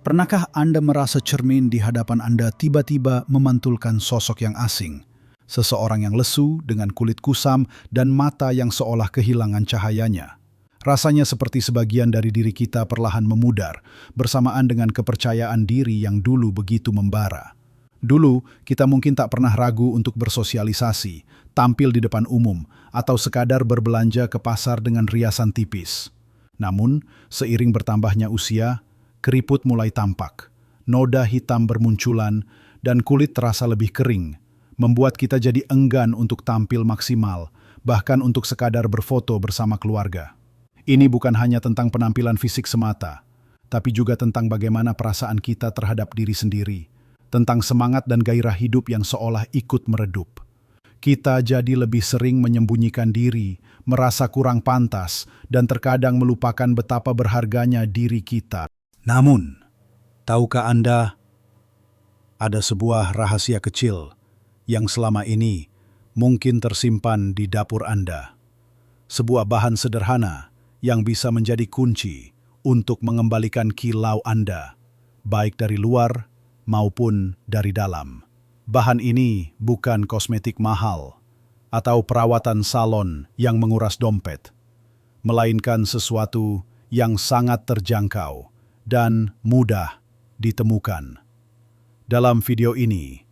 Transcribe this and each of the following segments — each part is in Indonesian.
Pernahkah Anda merasa cermin di hadapan Anda tiba-tiba memantulkan sosok yang asing? Seseorang yang lesu dengan kulit kusam dan mata yang seolah kehilangan cahayanya. Rasanya seperti sebagian dari diri kita perlahan memudar, bersamaan dengan kepercayaan diri yang dulu begitu membara. Dulu, kita mungkin tak pernah ragu untuk bersosialisasi, tampil di depan umum, atau sekadar berbelanja ke pasar dengan riasan tipis. Namun, seiring bertambahnya usia, keriput mulai tampak, noda hitam bermunculan, dan kulit terasa lebih kering, membuat kita jadi enggan untuk tampil maksimal, bahkan untuk sekadar berfoto bersama keluarga. Ini bukan hanya tentang penampilan fisik semata, tapi juga tentang bagaimana perasaan kita terhadap diri sendiri, tentang semangat dan gairah hidup yang seolah ikut meredup. Kita jadi lebih sering menyembunyikan diri, merasa kurang pantas, dan terkadang melupakan betapa berharganya diri kita. Namun, tahukah Anda, ada sebuah rahasia kecil yang selama ini mungkin tersimpan di dapur Anda. Sebuah bahan sederhana yang bisa menjadi kunci untuk mengembalikan kilau Anda, baik dari luar maupun dari dalam. Bahan ini bukan kosmetik mahal atau perawatan salon yang menguras dompet, melainkan sesuatu yang sangat terjangkau dan mudah ditemukan. Dalam video ini,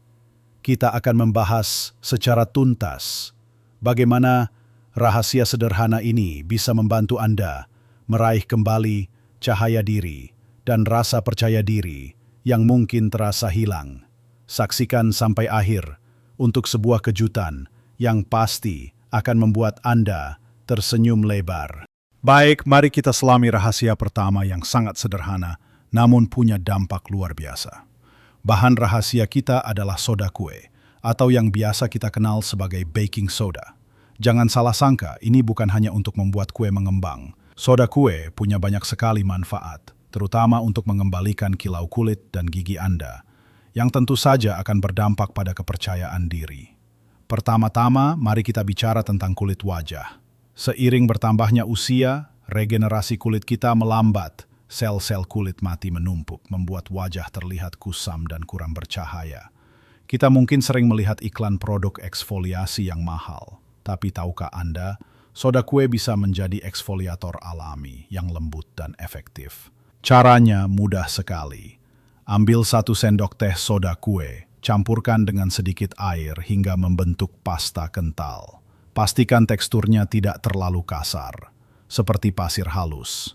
kita akan membahas secara tuntas bagaimana rahasia sederhana ini bisa membantu Anda meraih kembali cahaya diri dan rasa percaya diri yang mungkin terasa hilang. Saksikan sampai akhir untuk sebuah kejutan yang pasti akan membuat Anda tersenyum lebar. Baik, mari kita selami rahasia pertama yang sangat sederhana, namun punya dampak luar biasa. Bahan rahasia kita adalah soda kue, atau yang biasa kita kenal sebagai baking soda. Jangan salah sangka, ini bukan hanya untuk membuat kue mengembang. Soda kue punya banyak sekali manfaat, terutama untuk mengembalikan kilau kulit dan gigi Anda, yang tentu saja akan berdampak pada kepercayaan diri. Pertama-tama, mari kita bicara tentang kulit wajah. Seiring bertambahnya usia, regenerasi kulit kita melambat. Sel-sel kulit mati menumpuk, membuat wajah terlihat kusam dan kurang bercahaya. Kita mungkin sering melihat iklan produk eksfoliasi yang mahal. Tapi tahukah Anda, soda kue bisa menjadi eksfoliator alami yang lembut dan efektif. Caranya mudah sekali. Ambil 1 sendok teh soda kue, campurkan dengan sedikit air hingga membentuk pasta kental. Pastikan teksturnya tidak terlalu kasar, seperti pasir halus.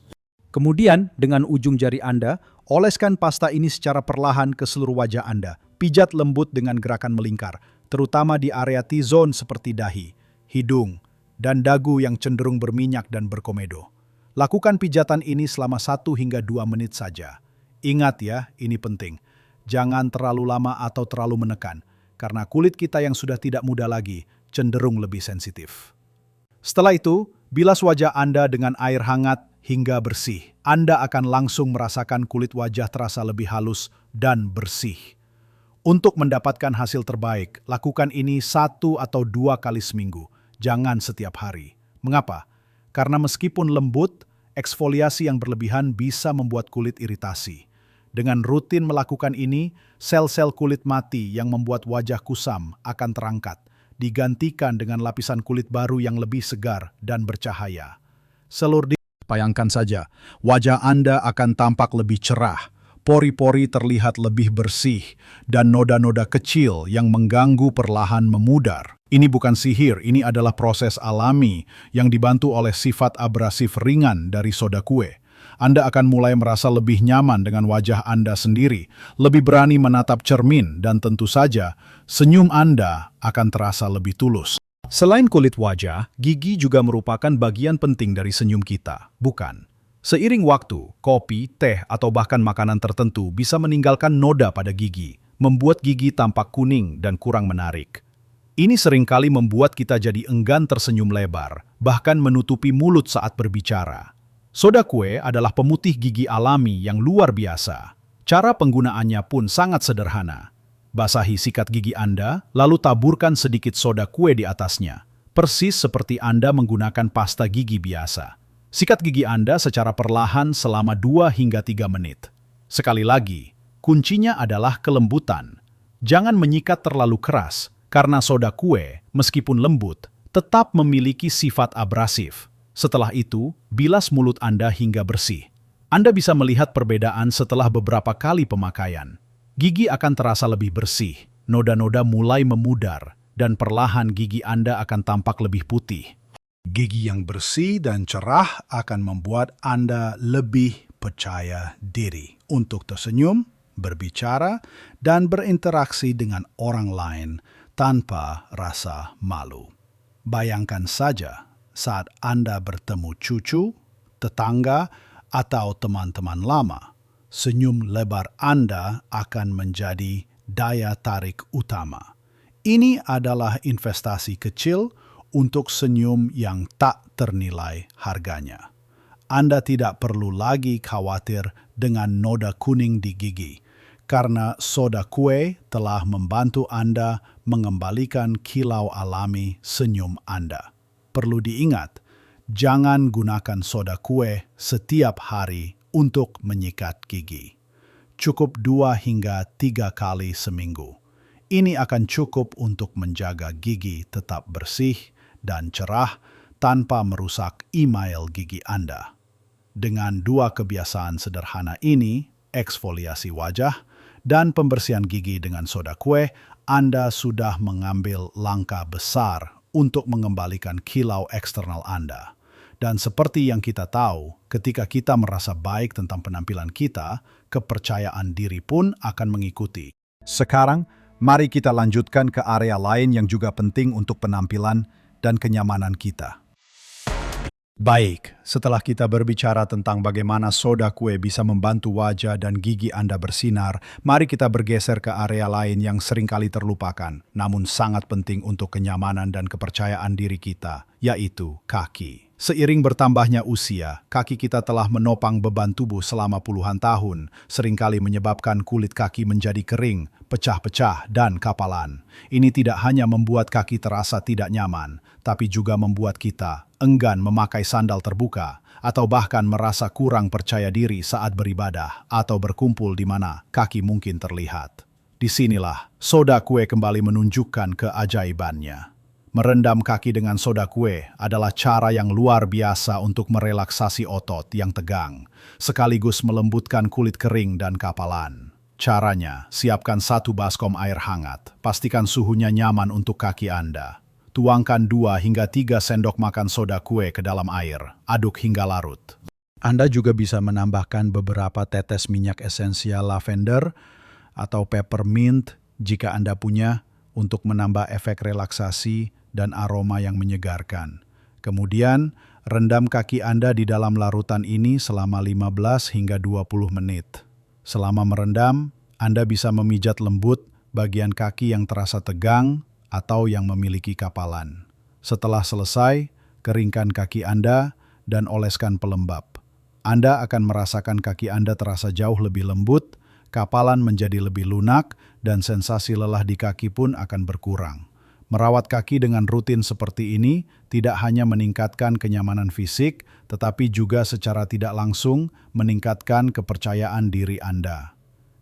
Kemudian, dengan ujung jari Anda, oleskan pasta ini secara perlahan ke seluruh wajah Anda. Pijat lembut dengan gerakan melingkar, terutama di area T-zone seperti dahi, hidung, dan dagu yang cenderung berminyak dan berkomedo. Lakukan pijatan ini selama 1 hingga 2 menit saja. Ingat ya, ini penting. Jangan terlalu lama atau terlalu menekan, karena kulit kita yang sudah tidak muda lagi cenderung lebih sensitif. Setelah itu, bilas wajah Anda dengan air hangat hingga bersih. Anda akan langsung merasakan kulit wajah terasa lebih halus dan bersih. Untuk mendapatkan hasil terbaik, lakukan ini 1 atau 2 kali seminggu. Jangan setiap hari. Mengapa? Karena meskipun lembut, eksfoliasi yang berlebihan bisa membuat kulit iritasi. Dengan rutin melakukan ini, sel-sel kulit mati yang membuat wajah kusam akan terangkat, digantikan dengan lapisan kulit baru yang lebih segar dan bercahaya. Bayangkan saja, wajah Anda akan tampak lebih cerah, pori-pori terlihat lebih bersih, dan noda-noda kecil yang mengganggu perlahan memudar. Ini bukan sihir, ini adalah proses alami yang dibantu oleh sifat abrasif ringan dari soda kue. Anda akan mulai merasa lebih nyaman dengan wajah Anda sendiri, lebih berani menatap cermin, dan tentu saja, senyum Anda akan terasa lebih tulus. Selain kulit wajah, gigi juga merupakan bagian penting dari senyum kita, bukan? Seiring waktu, kopi, teh, atau bahkan makanan tertentu bisa meninggalkan noda pada gigi, membuat gigi tampak kuning dan kurang menarik. Ini seringkali membuat kita jadi enggan tersenyum lebar, bahkan menutupi mulut saat berbicara. Soda kue adalah pemutih gigi alami yang luar biasa. Cara penggunaannya pun sangat sederhana. Basahi sikat gigi Anda, lalu taburkan sedikit soda kue di atasnya. Persis seperti Anda menggunakan pasta gigi biasa. Sikat gigi Anda secara perlahan selama 2 hingga 3 menit. Sekali lagi, kuncinya adalah kelembutan. Jangan menyikat terlalu keras, karena soda kue, meskipun lembut, tetap memiliki sifat abrasif. Setelah itu, bilas mulut Anda hingga bersih. Anda bisa melihat perbedaan setelah beberapa kali pemakaian. Gigi akan terasa lebih bersih, noda-noda mulai memudar, dan perlahan gigi Anda akan tampak lebih putih. Gigi yang bersih dan cerah akan membuat Anda lebih percaya diri untuk tersenyum, berbicara, dan berinteraksi dengan orang lain tanpa rasa malu. Bayangkan saja saat Anda bertemu cucu, tetangga, atau teman-teman lama, senyum lebar Anda akan menjadi daya tarik utama. Ini adalah investasi kecil untuk senyum yang tak ternilai harganya. Anda tidak perlu lagi khawatir dengan noda kuning di gigi, karena soda kue telah membantu Anda mengembalikan kilau alami senyum Anda. Perlu diingat, jangan gunakan soda kue setiap hari untuk menyikat gigi. Cukup 2 hingga 3 kali seminggu. Ini akan cukup untuk menjaga gigi tetap bersih dan cerah tanpa merusak email gigi Anda. Dengan 2 kebiasaan sederhana ini, eksfoliasi wajah dan pembersihan gigi dengan soda kue, Anda sudah mengambil langkah besar untuk mengembalikan kilau eksternal Anda. Dan seperti yang kita tahu, ketika kita merasa baik tentang penampilan kita, kepercayaan diri pun akan mengikuti. Sekarang, mari kita lanjutkan ke area lain yang juga penting untuk penampilan dan kenyamanan kita. Baik, setelah kita berbicara tentang bagaimana soda kue bisa membantu wajah dan gigi Anda bersinar, mari kita bergeser ke area lain yang seringkali terlupakan, namun sangat penting untuk kenyamanan dan kepercayaan diri kita, yaitu kaki. Seiring bertambahnya usia, kaki kita telah menopang beban tubuh selama puluhan tahun, seringkali menyebabkan kulit kaki menjadi kering, pecah-pecah, dan kapalan. Ini tidak hanya membuat kaki terasa tidak nyaman, tapi juga membuat kita enggan memakai sandal terbuka, atau bahkan merasa kurang percaya diri saat beribadah atau berkumpul di mana kaki mungkin terlihat. Disinilah soda kue kembali menunjukkan keajaibannya. Merendam kaki dengan soda kue adalah cara yang luar biasa untuk merelaksasi otot yang tegang, sekaligus melembutkan kulit kering dan kapalan. Caranya, siapkan 1 baskom air hangat. Pastikan suhunya nyaman untuk kaki Anda. Tuangkan 2 hingga 3 sendok makan soda kue ke dalam air. Aduk hingga larut. Anda juga bisa menambahkan beberapa tetes minyak esensial lavender atau peppermint jika Anda punya, untuk menambah efek relaksasi dan aroma yang menyegarkan. Kemudian, rendam kaki Anda di dalam larutan ini selama 15 hingga 20 menit. Selama merendam, Anda bisa memijat lembut bagian kaki yang terasa tegang atau yang memiliki kapalan. Setelah selesai, keringkan kaki Anda dan oleskan pelembab. Anda akan merasakan kaki Anda terasa jauh lebih lembut, kapalan menjadi lebih lunak, dan sensasi lelah di kaki pun akan berkurang. Merawat kaki dengan rutin seperti ini tidak hanya meningkatkan kenyamanan fisik, tetapi juga secara tidak langsung meningkatkan kepercayaan diri Anda.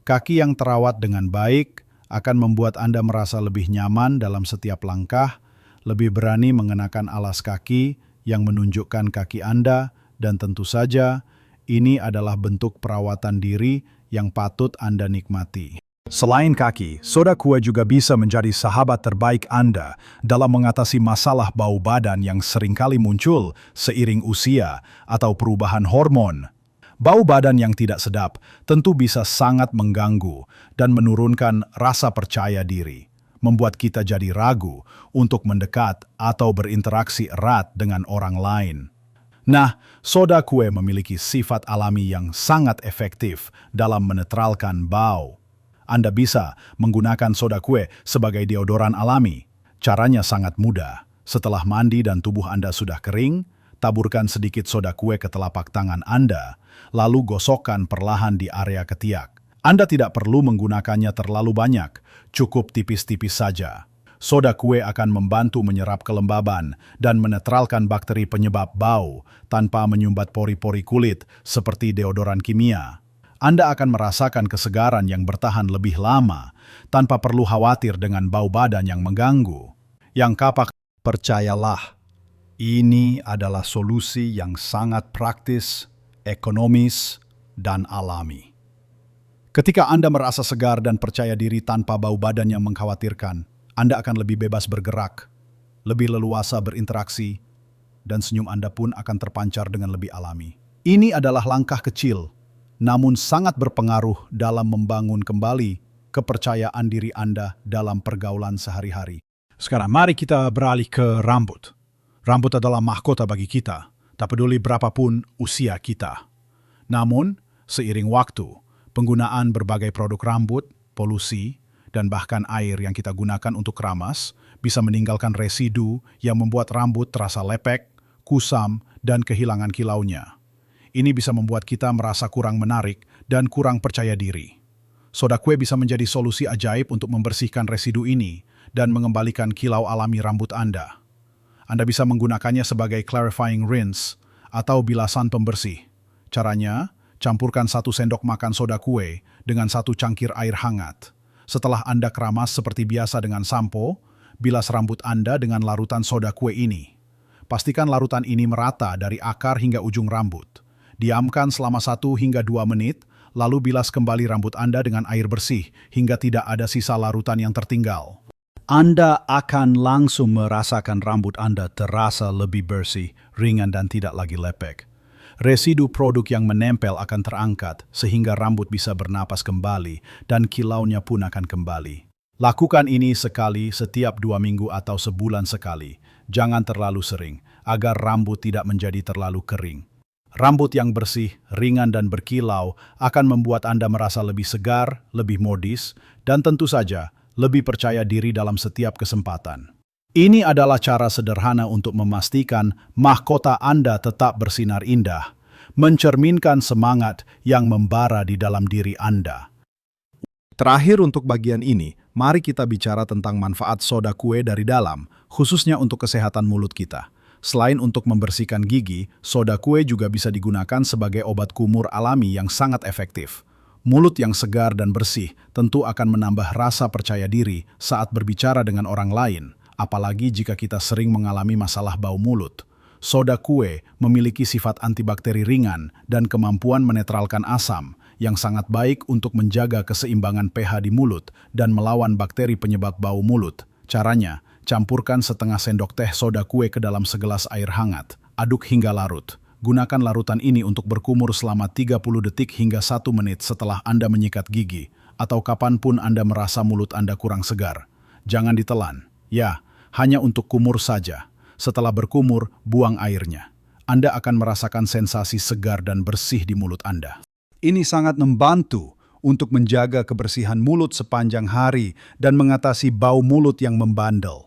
Kaki yang terawat dengan baik akan membuat Anda merasa lebih nyaman dalam setiap langkah, lebih berani mengenakan alas kaki yang menunjukkan kaki Anda, dan tentu saja ini adalah bentuk perawatan diri yang patut Anda nikmati. Selain kaki, soda kue juga bisa menjadi sahabat terbaik Anda dalam mengatasi masalah bau badan yang seringkali muncul seiring usia atau perubahan hormon. Bau badan yang tidak sedap tentu bisa sangat mengganggu dan menurunkan rasa percaya diri, membuat kita jadi ragu untuk mendekat atau berinteraksi erat dengan orang lain. Nah, soda kue memiliki sifat alami yang sangat efektif dalam menetralkan bau. Anda bisa menggunakan soda kue sebagai deodoran alami. Caranya sangat mudah. Setelah mandi dan tubuh Anda sudah kering, taburkan sedikit soda kue ke telapak tangan Anda, lalu gosokkan perlahan di area ketiak. Anda tidak perlu menggunakannya terlalu banyak, cukup tipis-tipis saja. Soda kue akan membantu menyerap kelembaban dan menetralkan bakteri penyebab bau tanpa menyumbat pori-pori kulit seperti deodoran kimia. Anda akan merasakan kesegaran yang bertahan lebih lama, tanpa perlu khawatir dengan bau badan yang mengganggu. Yang kapak, percayalah, ini adalah solusi yang sangat praktis, ekonomis, dan alami. Ketika Anda merasa segar dan percaya diri tanpa bau badan yang mengkhawatirkan, Anda akan lebih bebas bergerak, lebih leluasa berinteraksi, dan senyum Anda pun akan terpancar dengan lebih alami. Ini adalah langkah kecil, namun sangat berpengaruh dalam membangun kembali kepercayaan diri Anda dalam pergaulan sehari-hari. Sekarang mari kita beralih ke rambut. Rambut adalah mahkota bagi kita, tak peduli berapapun usia kita. Namun, seiring waktu, penggunaan berbagai produk rambut, polusi, dan bahkan air yang kita gunakan untuk keramas bisa meninggalkan residu yang membuat rambut terasa lepek, kusam, dan kehilangan kilaunya. Ini bisa membuat kita merasa kurang menarik dan kurang percaya diri. Soda kue bisa menjadi solusi ajaib untuk membersihkan residu ini dan mengembalikan kilau alami rambut Anda. Anda bisa menggunakannya sebagai clarifying rinse atau bilasan pembersih. Caranya, campurkan 1 sendok makan soda kue dengan 1 cangkir air hangat. Setelah Anda keramas seperti biasa dengan sampo, bilas rambut Anda dengan larutan soda kue ini. Pastikan larutan ini merata dari akar hingga ujung rambut. Diamkan selama 1 hingga 2 menit, lalu bilas kembali rambut Anda dengan air bersih hingga tidak ada sisa larutan yang tertinggal. Anda akan langsung merasakan rambut Anda terasa lebih bersih, ringan dan tidak lagi lepek. Residu produk yang menempel akan terangkat sehingga rambut bisa bernapas kembali dan kilaunya pun akan kembali. Lakukan ini sekali setiap 2 minggu atau sebulan sekali. Jangan terlalu sering, agar rambut tidak menjadi terlalu kering. Rambut yang bersih, ringan dan berkilau akan membuat Anda merasa lebih segar, lebih modis, dan tentu saja lebih percaya diri dalam setiap kesempatan. Ini adalah cara sederhana untuk memastikan mahkota Anda tetap bersinar indah, mencerminkan semangat yang membara di dalam diri Anda. Terakhir untuk bagian ini, mari kita bicara tentang manfaat soda kue dari dalam, khususnya untuk kesehatan mulut kita. Selain untuk membersihkan gigi, soda kue juga bisa digunakan sebagai obat kumur alami yang sangat efektif. Mulut yang segar dan bersih tentu akan menambah rasa percaya diri saat berbicara dengan orang lain, apalagi jika kita sering mengalami masalah bau mulut. Soda kue memiliki sifat antibakteri ringan dan kemampuan menetralkan asam, yang sangat baik untuk menjaga keseimbangan pH di mulut dan melawan bakteri penyebab bau mulut. Caranya, campurkan setengah sendok teh soda kue ke dalam segelas air hangat, aduk hingga larut. Gunakan larutan ini untuk berkumur selama 30 detik hingga 1 menit setelah Anda menyikat gigi, atau kapanpun Anda merasa mulut Anda kurang segar. Jangan ditelan. Ya, hanya untuk kumur saja. Setelah berkumur, buang airnya. Anda akan merasakan sensasi segar dan bersih di mulut Anda. Ini sangat membantu untuk menjaga kebersihan mulut sepanjang hari dan mengatasi bau mulut yang membandel.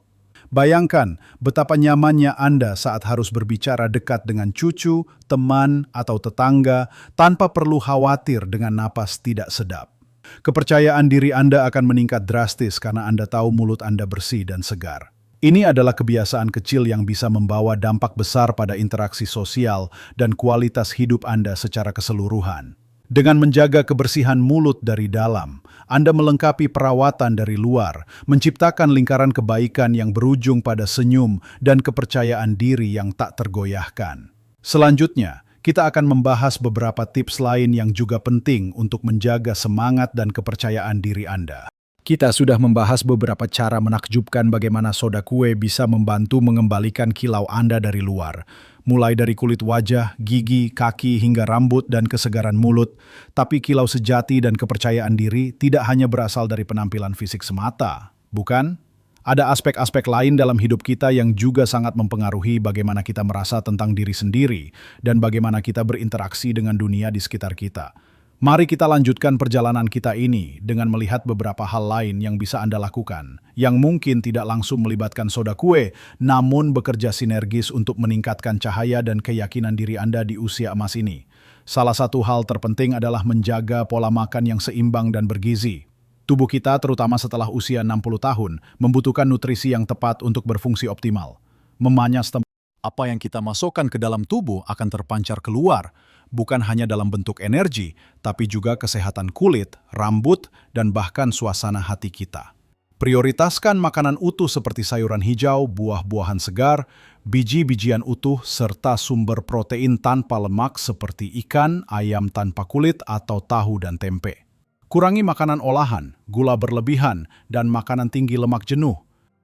Bayangkan betapa nyamannya Anda saat harus berbicara dekat dengan cucu, teman, atau tetangga tanpa perlu khawatir dengan napas tidak sedap. Kepercayaan diri Anda akan meningkat drastis karena Anda tahu mulut Anda bersih dan segar. Ini adalah kebiasaan kecil yang bisa membawa dampak besar pada interaksi sosial dan kualitas hidup Anda secara keseluruhan. Dengan menjaga kebersihan mulut dari dalam, Anda melengkapi perawatan dari luar, menciptakan lingkaran kebaikan yang berujung pada senyum dan kepercayaan diri yang tak tergoyahkan. Selanjutnya, kita akan membahas beberapa tips lain yang juga penting untuk menjaga semangat dan kepercayaan diri Anda. Kita sudah membahas beberapa cara menakjubkan bagaimana soda kue bisa membantu mengembalikan kilau Anda dari luar. Mulai dari kulit wajah, gigi, kaki, hingga rambut dan kesegaran mulut. Tapi kilau sejati dan kepercayaan diri tidak hanya berasal dari penampilan fisik semata, bukan? Ada aspek-aspek lain dalam hidup kita yang juga sangat mempengaruhi bagaimana kita merasa tentang diri sendiri dan bagaimana kita berinteraksi dengan dunia di sekitar kita. Mari kita lanjutkan perjalanan kita ini dengan melihat beberapa hal lain yang bisa Anda lakukan, yang mungkin tidak langsung melibatkan soda kue, namun bekerja sinergis untuk meningkatkan cahaya dan keyakinan diri Anda di usia emas ini. Salah satu hal terpenting adalah menjaga pola makan yang seimbang dan bergizi. Tubuh kita, terutama setelah usia 60 tahun, membutuhkan nutrisi yang tepat untuk berfungsi optimal. Memanyas Apa yang kita masukkan ke dalam tubuh akan terpancar keluar, bukan hanya dalam bentuk energi, tapi juga kesehatan kulit, rambut, dan bahkan suasana hati kita. Prioritaskan makanan utuh seperti sayuran hijau, buah-buahan segar, biji-bijian utuh, serta sumber protein tanpa lemak seperti ikan, ayam tanpa kulit, atau tahu dan tempe. Kurangi makanan olahan, gula berlebihan, dan makanan tinggi lemak jenuh.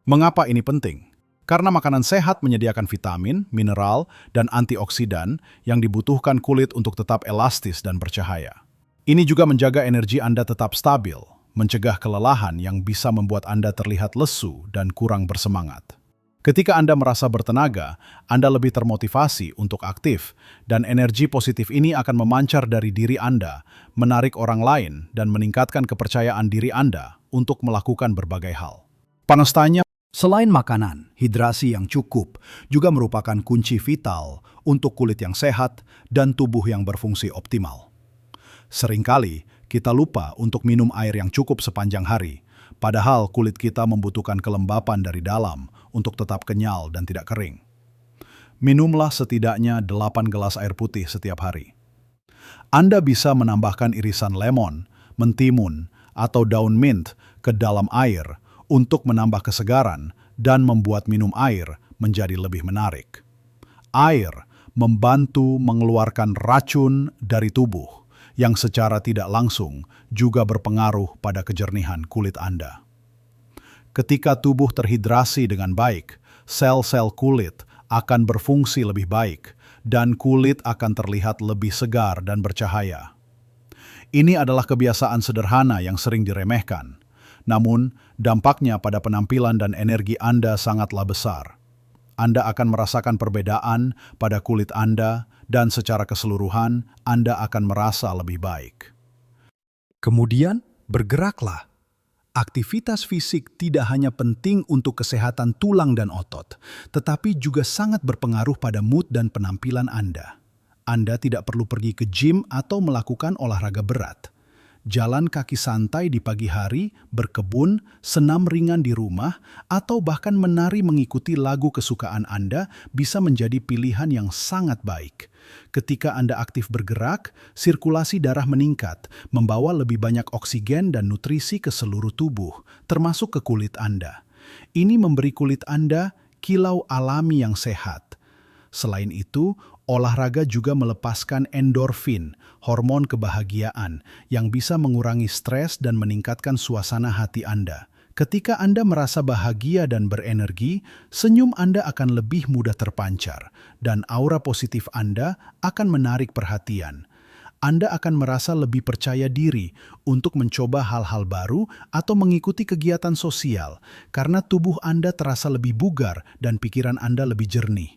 Mengapa ini penting? Karena makanan sehat menyediakan vitamin, mineral, dan antioksidan yang dibutuhkan kulit untuk tetap elastis dan bercahaya. Ini juga menjaga energi Anda tetap stabil, mencegah kelelahan yang bisa membuat Anda terlihat lesu dan kurang bersemangat. Ketika Anda merasa bertenaga, Anda lebih termotivasi untuk aktif, dan energi positif ini akan memancar dari diri Anda, menarik orang lain, dan meningkatkan kepercayaan diri Anda untuk melakukan berbagai hal. Pangestanya, selain makanan, hidrasi yang cukup juga merupakan kunci vital untuk kulit yang sehat dan tubuh yang berfungsi optimal. Seringkali kita lupa untuk minum air yang cukup sepanjang hari, padahal kulit kita membutuhkan kelembapan dari dalam untuk tetap kenyal dan tidak kering. Minumlah setidaknya 8 gelas air putih setiap hari. Anda bisa menambahkan irisan lemon, mentimun, atau daun mint ke dalam air untuk menambah kesegaran dan membuat minum air menjadi lebih menarik. Air membantu mengeluarkan racun dari tubuh yang secara tidak langsung juga berpengaruh pada kejernihan kulit Anda. Ketika tubuh terhidrasi dengan baik, sel-sel kulit akan berfungsi lebih baik dan kulit akan terlihat lebih segar dan bercahaya. Ini adalah kebiasaan sederhana yang sering diremehkan. Namun, dampaknya pada penampilan dan energi Anda sangatlah besar. Anda akan merasakan perbedaan pada kulit Anda dan secara keseluruhan Anda akan merasa lebih baik. Kemudian, bergeraklah. Aktivitas fisik tidak hanya penting untuk kesehatan tulang dan otot, tetapi juga sangat berpengaruh pada mood dan penampilan Anda. Anda tidak perlu pergi ke gym atau melakukan olahraga berat. Jalan kaki santai di pagi hari, berkebun, senam ringan di rumah, atau bahkan menari mengikuti lagu kesukaan Anda bisa menjadi pilihan yang sangat baik. Ketika Anda aktif bergerak, sirkulasi darah meningkat, membawa lebih banyak oksigen dan nutrisi ke seluruh tubuh, termasuk ke kulit Anda. Ini memberi kulit Anda kilau alami yang sehat. Selain itu, olahraga juga melepaskan endorfin, hormon kebahagiaan, yang bisa mengurangi stres dan meningkatkan suasana hati Anda. Ketika Anda merasa bahagia dan berenergi, senyum Anda akan lebih mudah terpancar, dan aura positif Anda akan menarik perhatian. Anda akan merasa lebih percaya diri untuk mencoba hal-hal baru atau mengikuti kegiatan sosial, karena tubuh Anda terasa lebih bugar dan pikiran Anda lebih jernih.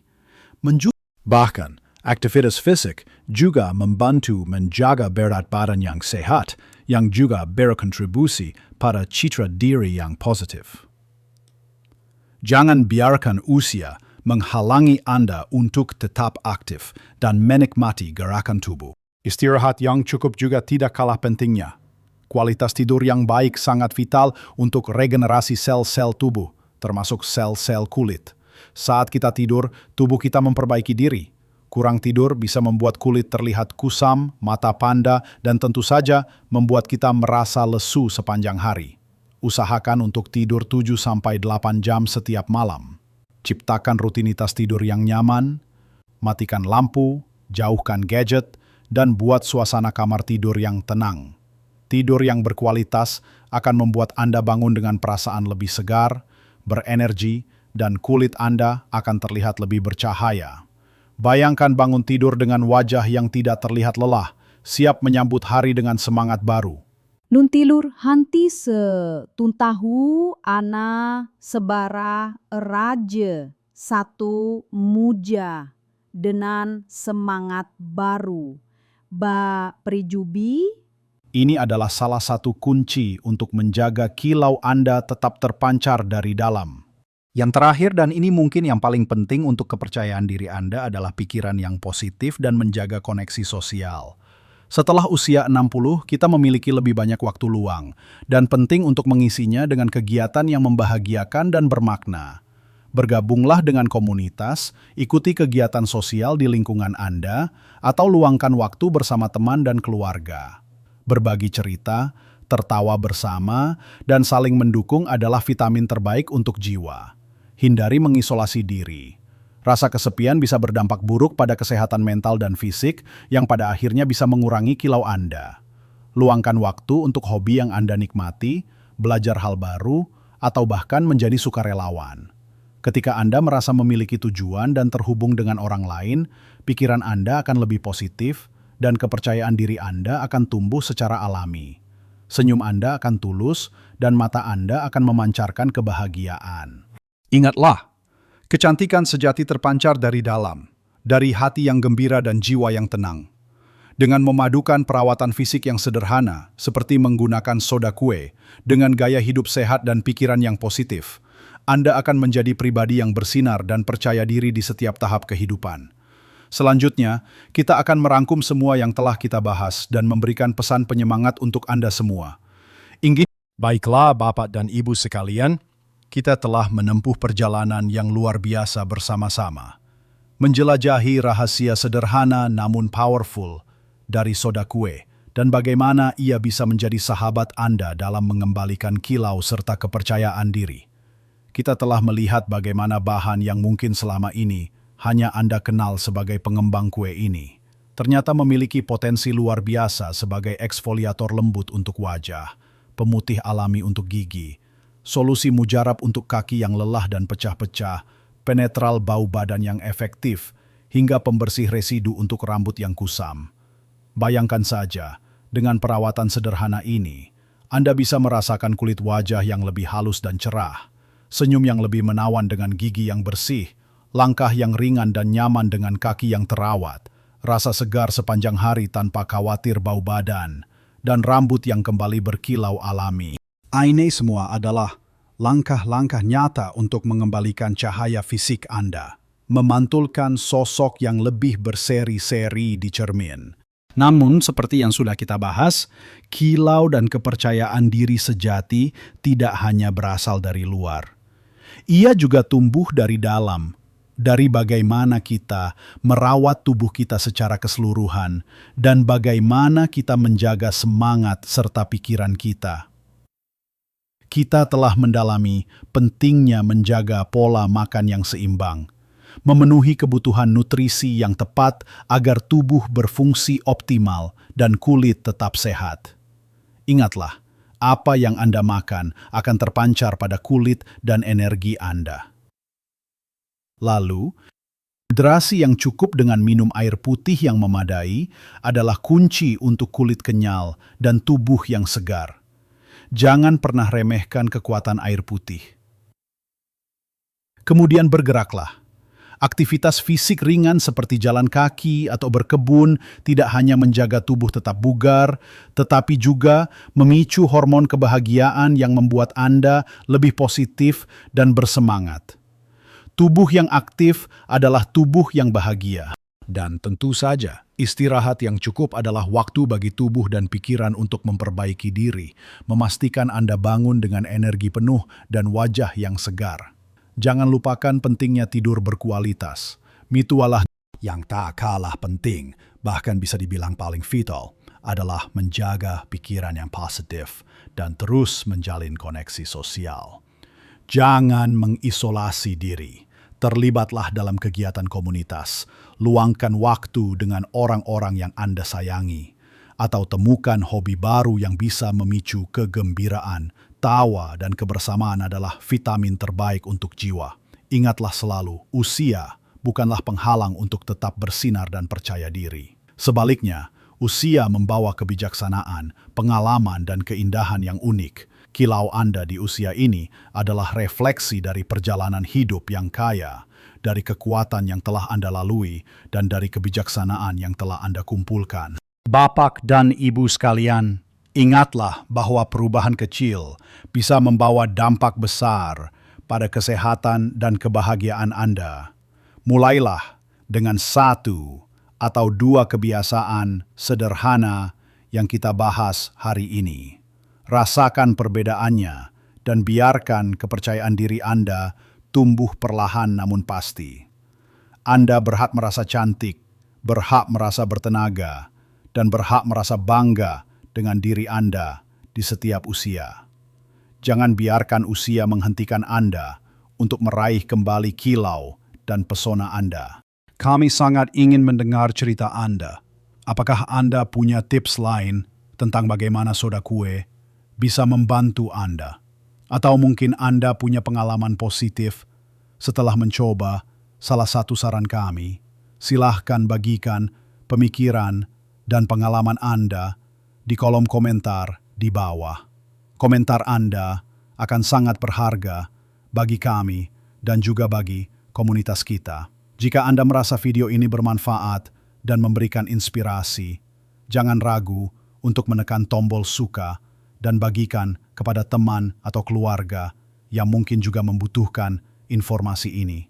Bahkan, aktivitas fisik juga membantu menjaga berat badan yang sehat, yang juga berkontribusi pada citra diri yang positif. Jangan biarkan usia menghalangi Anda untuk tetap aktif dan menikmati gerakan tubuh. Istirahat yang cukup juga tidak kalah pentingnya. Kualitas tidur yang baik sangat vital untuk regenerasi sel-sel tubuh, termasuk sel-sel kulit. Saat kita tidur, tubuh kita memperbaiki diri. Kurang tidur bisa membuat kulit terlihat kusam, mata panda, dan tentu saja membuat kita merasa lesu sepanjang hari. Usahakan untuk tidur 7-8 jam setiap malam. Ciptakan rutinitas tidur yang nyaman, matikan lampu, jauhkan gadget, dan buat suasana kamar tidur yang tenang. Tidur yang berkualitas akan membuat Anda bangun dengan perasaan lebih segar, berenergi, dan kulit Anda akan terlihat lebih bercahaya. Bayangkan bangun tidur dengan wajah yang tidak terlihat lelah, siap menyambut hari dengan semangat baru. Nun tilur hanti tuntahu ana sebara raja satu muja dengan semangat baru. Ba prijubi. Ini adalah salah satu kunci untuk menjaga kilau Anda tetap terpancar dari dalam. Yang terakhir dan ini mungkin yang paling penting untuk kepercayaan diri Anda adalah pikiran yang positif dan menjaga koneksi sosial. Setelah usia 60, kita memiliki lebih banyak waktu luang dan penting untuk mengisinya dengan kegiatan yang membahagiakan dan bermakna. Bergabunglah dengan komunitas, ikuti kegiatan sosial di lingkungan Anda, atau luangkan waktu bersama teman dan keluarga. Berbagi cerita, tertawa bersama, dan saling mendukung adalah vitamin terbaik untuk jiwa. Hindari mengisolasi diri. Rasa kesepian bisa berdampak buruk pada kesehatan mental dan fisik yang pada akhirnya bisa mengurangi kilau Anda. Luangkan waktu untuk hobi yang Anda nikmati, belajar hal baru, atau bahkan menjadi sukarelawan. Ketika Anda merasa memiliki tujuan dan terhubung dengan orang lain, pikiran Anda akan lebih positif dan kepercayaan diri Anda akan tumbuh secara alami. Senyum Anda akan tulus dan mata Anda akan memancarkan kebahagiaan. Ingatlah, kecantikan sejati terpancar dari dalam, dari hati yang gembira dan jiwa yang tenang. Dengan memadukan perawatan fisik yang sederhana, seperti menggunakan soda kue, dengan gaya hidup sehat dan pikiran yang positif, Anda akan menjadi pribadi yang bersinar dan percaya diri di setiap tahap kehidupan. Selanjutnya, kita akan merangkum semua yang telah kita bahas dan memberikan pesan penyemangat untuk Anda semua. Baiklah Bapak dan Ibu sekalian, kita telah menempuh perjalanan yang luar biasa bersama-sama. Menjelajahi rahasia sederhana namun powerful dari soda kue, dan bagaimana ia bisa menjadi sahabat Anda dalam mengembalikan kilau serta kepercayaan diri. Kita telah melihat bagaimana bahan yang mungkin selama ini hanya Anda kenal sebagai pengembang kue ini, ternyata memiliki potensi luar biasa sebagai eksfoliator lembut untuk wajah, pemutih alami untuk gigi, solusi mujarab untuk kaki yang lelah dan pecah-pecah, penetral bau badan yang efektif, hingga pembersih residu untuk rambut yang kusam. Bayangkan saja, dengan perawatan sederhana ini, Anda bisa merasakan kulit wajah yang lebih halus dan cerah, senyum yang lebih menawan dengan gigi yang bersih, langkah yang ringan dan nyaman dengan kaki yang terawat, rasa segar sepanjang hari tanpa khawatir bau badan, dan rambut yang kembali berkilau alami. Ini semua adalah langkah-langkah nyata untuk mengembalikan cahaya fisik Anda, memantulkan sosok yang lebih berseri-seri di cermin. Namun, seperti yang sudah kita bahas, kilau dan kepercayaan diri sejati tidak hanya berasal dari luar. Ia juga tumbuh dari dalam, dari bagaimana kita merawat tubuh kita secara keseluruhan dan bagaimana kita menjaga semangat serta pikiran kita. Kita telah mendalami pentingnya menjaga pola makan yang seimbang, memenuhi kebutuhan nutrisi yang tepat agar tubuh berfungsi optimal dan kulit tetap sehat. Ingatlah, apa yang Anda makan akan terpancar pada kulit dan energi Anda. Lalu, hidrasi yang cukup dengan minum air putih yang memadai adalah kunci untuk kulit kenyal dan tubuh yang segar. Jangan pernah remehkan kekuatan air putih. Kemudian bergeraklah. Aktivitas fisik ringan seperti jalan kaki atau berkebun tidak hanya menjaga tubuh tetap bugar, tetapi juga memicu hormon kebahagiaan yang membuat Anda lebih positif dan bersemangat. Tubuh yang aktif adalah tubuh yang bahagia. Dan tentu saja, istirahat yang cukup adalah waktu bagi tubuh dan pikiran untuk memperbaiki diri, memastikan Anda bangun dengan energi penuh dan wajah yang segar. Jangan lupakan pentingnya tidur berkualitas. Mitualah yang tak kalah penting, bahkan bisa dibilang paling vital, adalah menjaga pikiran yang positif dan terus menjalin koneksi sosial. Jangan mengisolasi diri. Terlibatlah dalam kegiatan komunitas. Luangkan waktu dengan orang-orang yang Anda sayangi. Atau temukan hobi baru yang bisa memicu kegembiraan. Tawa dan kebersamaan adalah vitamin terbaik untuk jiwa. Ingatlah selalu, usia bukanlah penghalang untuk tetap bersinar dan percaya diri. Sebaliknya, usia membawa kebijaksanaan, pengalaman, dan keindahan yang unik. Kilau Anda di usia ini adalah refleksi dari perjalanan hidup yang kaya, dari kekuatan yang telah Anda lalui, dan dari kebijaksanaan yang telah Anda kumpulkan. Bapak dan Ibu sekalian, ingatlah bahwa perubahan kecil bisa membawa dampak besar pada kesehatan dan kebahagiaan Anda. Mulailah dengan 1 atau 2 kebiasaan sederhana yang kita bahas hari ini. Rasakan perbedaannya dan biarkan kepercayaan diri Anda tumbuh perlahan namun pasti. Anda berhak merasa cantik, berhak merasa bertenaga, dan berhak merasa bangga dengan diri Anda di setiap usia. Jangan biarkan usia menghentikan Anda untuk meraih kembali kilau dan pesona Anda. Kami sangat ingin mendengar cerita Anda. Apakah Anda punya tips lain tentang bagaimana soda kue bisa membantu Anda? Atau mungkin Anda punya pengalaman positif setelah mencoba salah satu saran kami? Silahkan bagikan pemikiran dan pengalaman Anda di kolom komentar di bawah. Komentar Anda akan sangat berharga bagi kami dan juga bagi komunitas kita. Jika Anda merasa video ini bermanfaat dan memberikan inspirasi, jangan ragu untuk menekan tombol suka dan bagikan kepada teman atau keluarga yang mungkin juga membutuhkan informasi ini.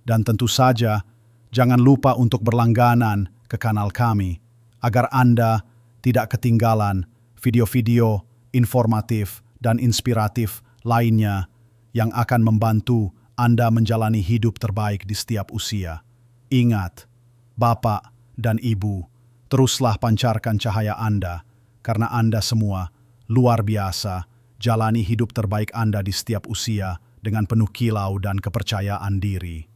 Dan tentu saja, jangan lupa untuk berlangganan ke kanal kami agar Anda tidak ketinggalan video-video informatif dan inspiratif lainnya yang akan membantu Anda menjalani hidup terbaik di setiap usia. Ingat, Bapak dan Ibu, teruslah pancarkan cahaya Anda karena Anda semua luar biasa. Jalani hidup terbaik Anda di setiap usia dengan penuh kilau dan kepercayaan diri.